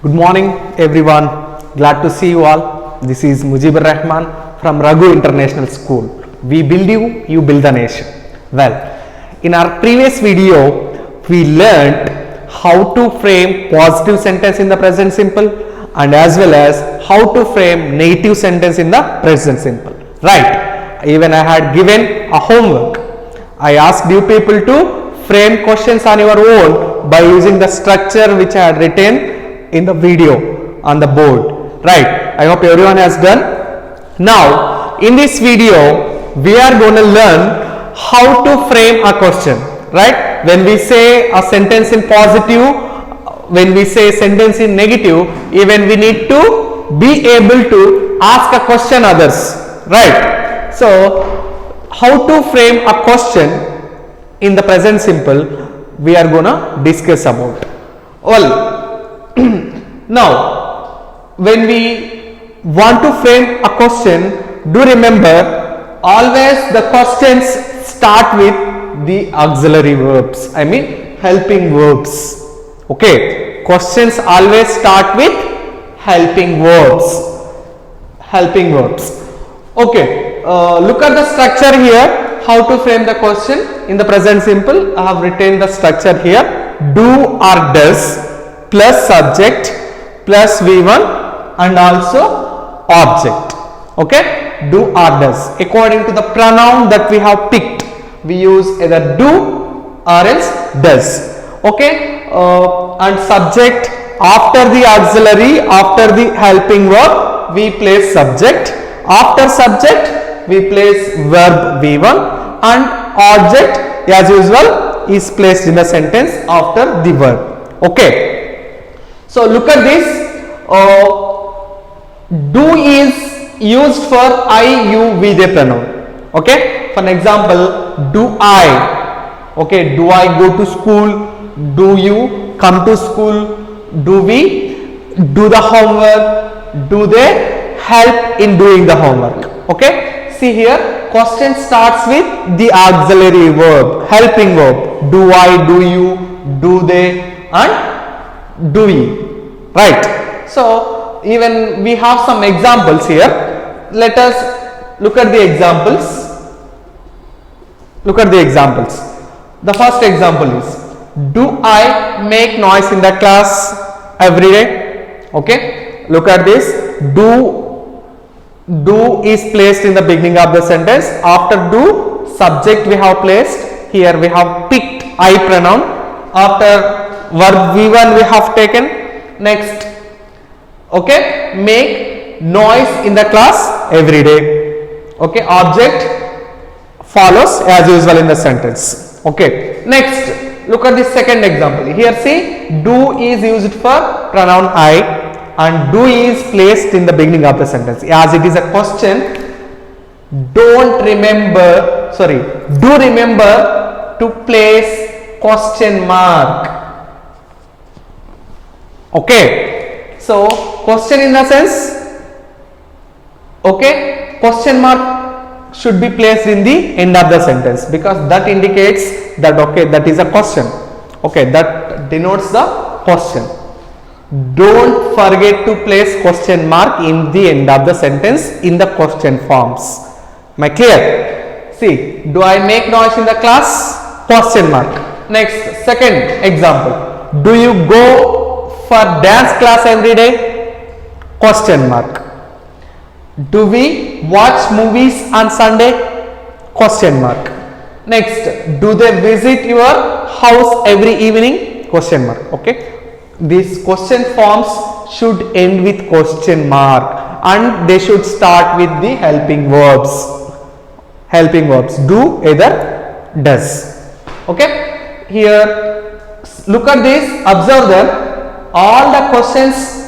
Good morning everyone. Glad to see you all. This is Mujibur Rahman from Raghu International School. We build you, you build the nation. Well, in our previous video, we learnt how to frame positive sentence in the present simple and as well as how to frame negative sentence in the present simple. Right. Even I had given a homework. I asked you people to frame questions on your own by using the structure which I had written in the video on the board. Right. I hope everyone has done. Now, in this video, we are going to learn how to frame a question. Right. When we say a sentence in positive, when we say sentence in negative, even we need to be able to ask a question others. Right. So, how to frame a question in the present simple, we are going to discuss about. Well, now, when we want to frame a question, do remember always the questions start with the auxiliary verbs. I mean helping verbs. Okay, questions always start with helping verbs. Helping verbs. Okay, look at the structure here. How to frame the question in the present simple? I have written the structure here. Do or does plus subject plus V1 and also object. Okay, do or does. According to the pronoun that we have picked, we use either do or else does. Okay, and subject after the auxiliary, after the helping verb, we place subject. After subject, we place verb V1 and object as usual is placed in the sentence after the verb. Okay. So look at this. Do is used for I, you, we, they pronoun. Okay. For an example, do I. Okay. Do I go to school? Do you come to school? Do we do the homework? Do they help in doing the homework? Okay. See here. Question starts with the auxiliary verb, helping verb. Do I? Do you? Do they? And do we? Right. So even we have some examples here. Let us look at the examples. Look at the examples. The first example is, do I make noise in the class every day? Okay. Look at this. Do is placed in the beginning of the sentence. After do, subject we have placed. Here we have picked I pronoun. After verb V1 we have taken. Next, okay, make noise in the class every day. Okay, object follows as usual in the sentence. Okay, next, look at the second example. Here see, do is used for pronoun I and do is placed in the beginning of the sentence. As it is a question, do remember to place question mark. Okay, so question in the sense, okay, question mark should be placed in the end of the sentence because that indicates that okay, that is a question. Okay, that denotes the question. Don't forget to place question mark in the end of the sentence in the question forms. Am I clear? See, do I make noise in the class? Question mark. Next, second example, do you go for dance class every day? Question mark. Do we watch movies on Sunday? Question mark. Next, do they visit your house every evening? Question mark. Okay. These question forms should end with question mark and they should start with the helping verbs. Helping verbs. Do, either, does. Okay. Here, look at this. Observe that all the questions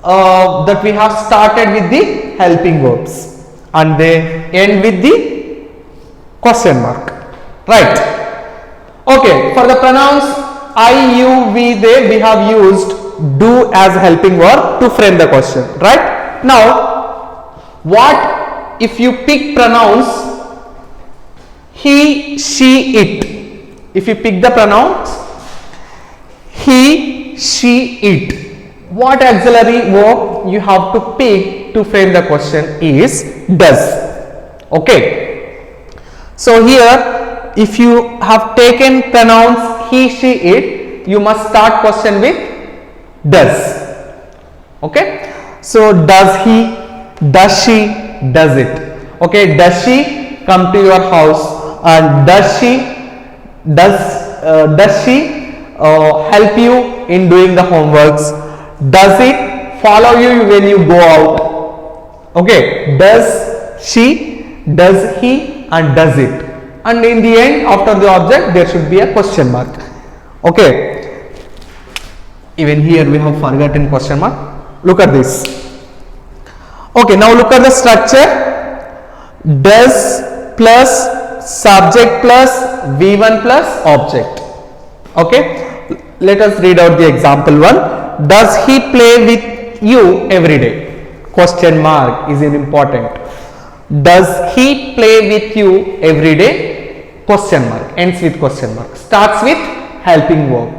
that we have started with the helping verbs and they end with the question mark. Right. Okay. For the pronouns I, you, we, they, we have used do as helping verb to frame the question. Right. Now, what if you pick pronouns he, she, it? If you pick the pronouns he, she, it, what auxiliary verb you have to pick to frame the question is does. Okay, so here if you have taken pronouns he, she, it, you must start question with does. Okay, so does he, does she, does it. Okay, does she come to your house, and does she help you in doing the homeworks, does it follow you when you go out. Okay, does she, does he, and does it, and in the end after the object there should be a question mark. Okay, even here we have forgotten question mark. Look at this. Okay, now look at the structure. Does plus subject plus V1 plus object. Okay, let us read out the example one. Does he play with you every day? Question mark is important. Does he play with you every day? Question mark, ends with question mark, starts with helping verb.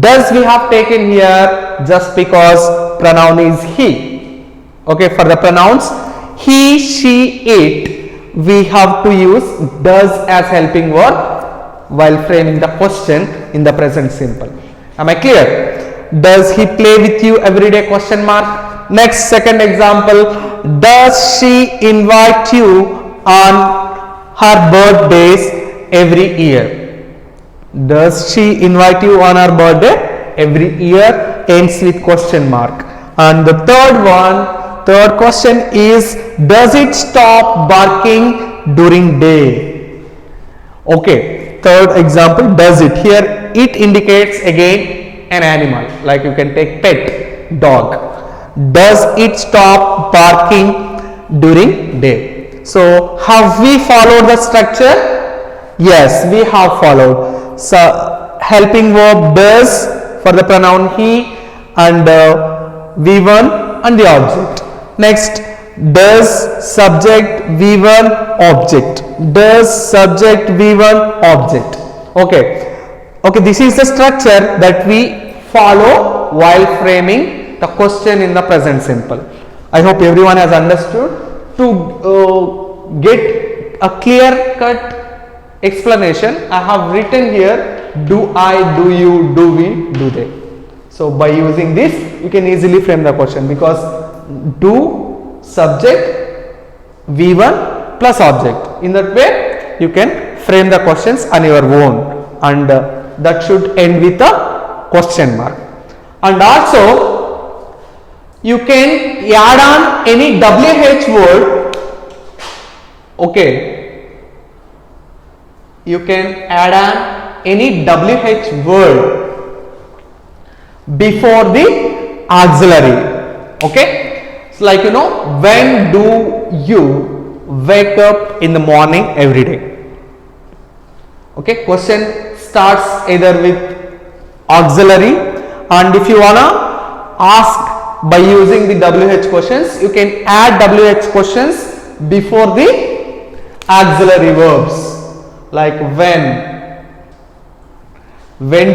Does we have taken here just because pronoun is he. Okay, for the pronouns he, she, it, we have to use does as helping verb while framing the question in the present simple. Am I clear? Does he play with you every day? Question mark. Next, second example. Does she invite you on her birthdays every year? Does she invite you on her birthday every year? Ends with question mark. And the third question is, does it stop barking during day? Okay, third example, does it. Here it indicates again an animal, like you can take pet, dog. Does it stop barking during day? So have we followed the structure? Yes, we have followed. So helping verb does for the pronoun he, and V1 and the object. Next, does subject V1 object. Does subject V1 object. Okay, this is the structure that we follow while framing the question in the present simple. I hope everyone has understood. To get a clear cut explanation, I have written here do I, do you, do we, do they. So by using this you can easily frame the question, because do subject V1 plus object. In that way you can frame the questions on your own, and that should end with a question mark. And also you can add on any WH word. Okay, you can add on any WH word before the auxiliary. Okay, so like when do you wake up in the morning every day? Okay, question starts either with auxiliary, and if you wanna ask by using the WH questions, you can add WH questions before the auxiliary verbs, like when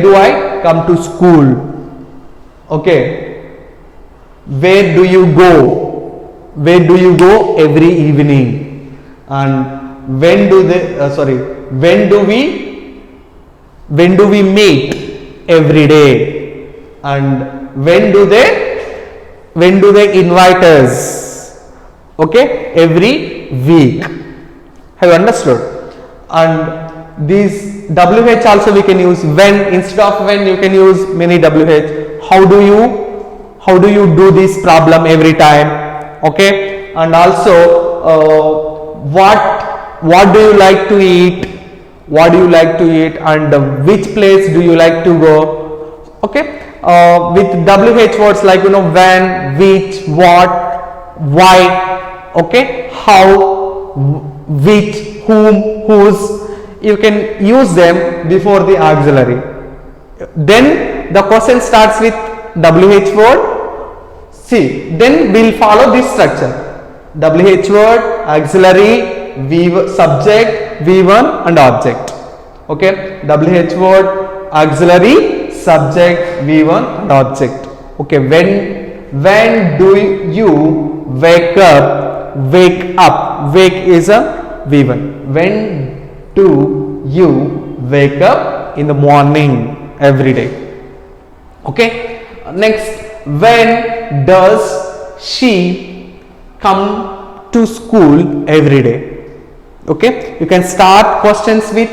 do I come to school. Okay, where do you go every evening, and when do we meet every day, and when do they invite us, okay, every week. Have you understood? And these WH also we can use when. Instead of when you can use many WH. How do you do this problem every time? Okay, and also what do you like to eat, and which place do you like to go. Okay, with WH words like when, which, what, why, okay, how, which, whom, whose, you can use them before the auxiliary. Then the question starts with WH word. See, then we'll follow this structure: WH word, auxiliary, subject, V1 and object. Okay, WH word, auxiliary, subject, V1 and object. Okay, when do you wake up? Wake up. Wake is a V1. When do you wake up? In the morning, every day. Okay. Next, when does she come to school every day? Okay. You can start questions with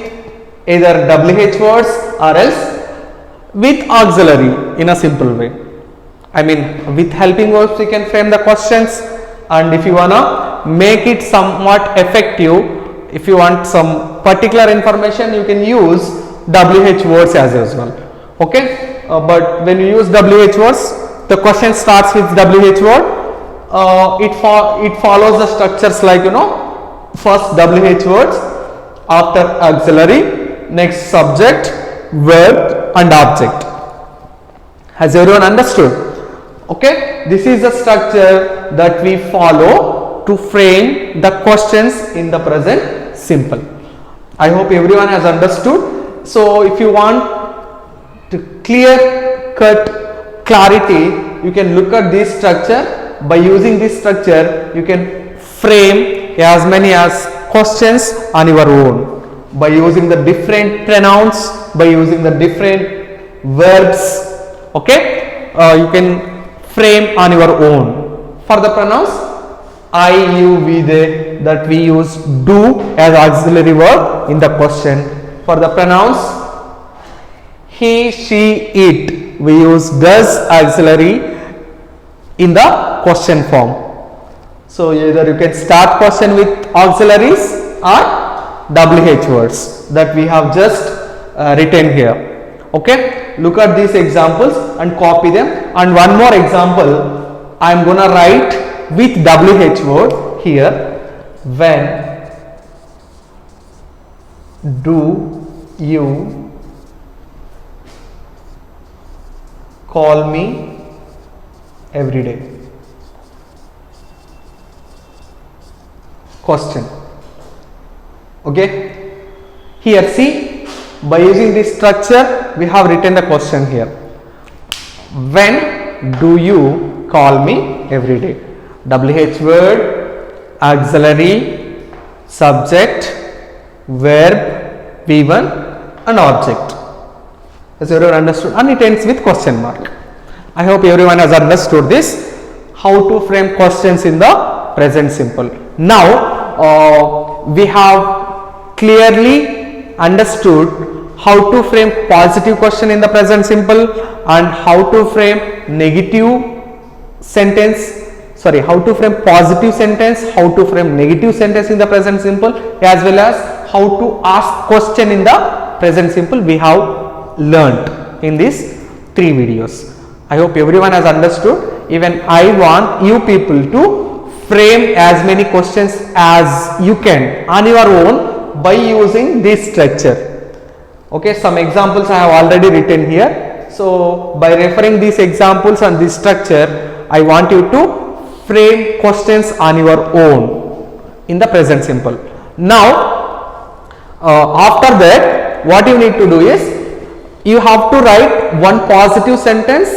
either WH words or else with auxiliary in a simple way. I mean, with helping verbs you can frame the questions, and if you wanna make it somewhat effective, if you want some particular information, you can use WH words as usual. Okay, but when you use WH words, the question starts with WH word. It follows the structures like, you know, first WH words, after auxiliary, next subject, verb and object. Has everyone understood? Okay, this is the structure that we follow to frame the questions in the present simple. I hope everyone has understood. So if you want to clear cut clarity, you can look at this structure. By using this structure, you can frame as many as questions on your own by using the different pronouns, by using the different verbs. Okay, you can frame on your own. For the pronouns, I, you, we, they, that we use do as auxiliary verb in the question. For the pronouns, he, she, it, we use does auxiliary in the question form. So either you can start question with auxiliaries or WH words that we have just written here. Okay, look at these examples and copy them. And one more example I am gonna write with WH word here. When do you call me every day? Question. Okay, here see, by using this structure we have written the question here. When do you call me every day? WH word, auxiliary, subject, verb, V1 and object. Has everyone understood? And it ends with question mark. I hope everyone has understood this, how to frame questions in the present simple. Now we have clearly understood how to frame positive question in the present simple and how to frame negative sentence, how to frame positive sentence, how to frame negative sentence in the present simple, as well as how to ask question in the present simple. We have learnt in these 3 videos. I hope everyone has understood. Even I want you people to frame as many questions as you can on your own by using this structure. Okay, some examples I have already written here. So by referring these examples and this structure, I want you to frame questions on your own in the present simple. Now after that, what you need to do is you have to write one positive sentence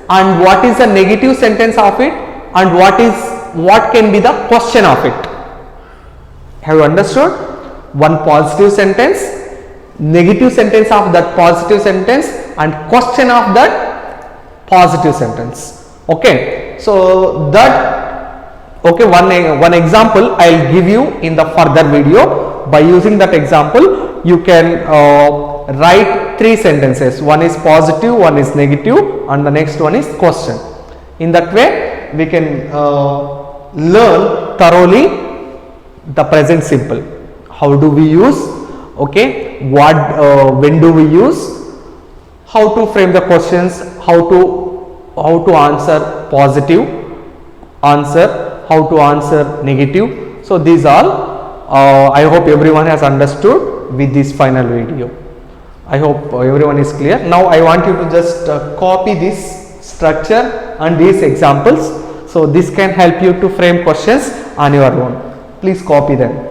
and what is the negative sentence of it and what can be the question of it. Have you understood? One positive sentence, negative sentence of that positive sentence and question of that positive sentence. Okay, so that, okay, one example I will give you in the further video. By using that example, you can write 3 sentences. One is positive, one is negative and the next one is question. In that way we can learn thoroughly the present simple. How do we use, okay, when do we use, how to frame the questions, how to answer positive answer, how to answer negative. So these all I hope everyone has understood with this final video. I hope everyone is clear. Now I want you to just copy this structure and these examples. So this can help you to frame questions on your own. Please copy them.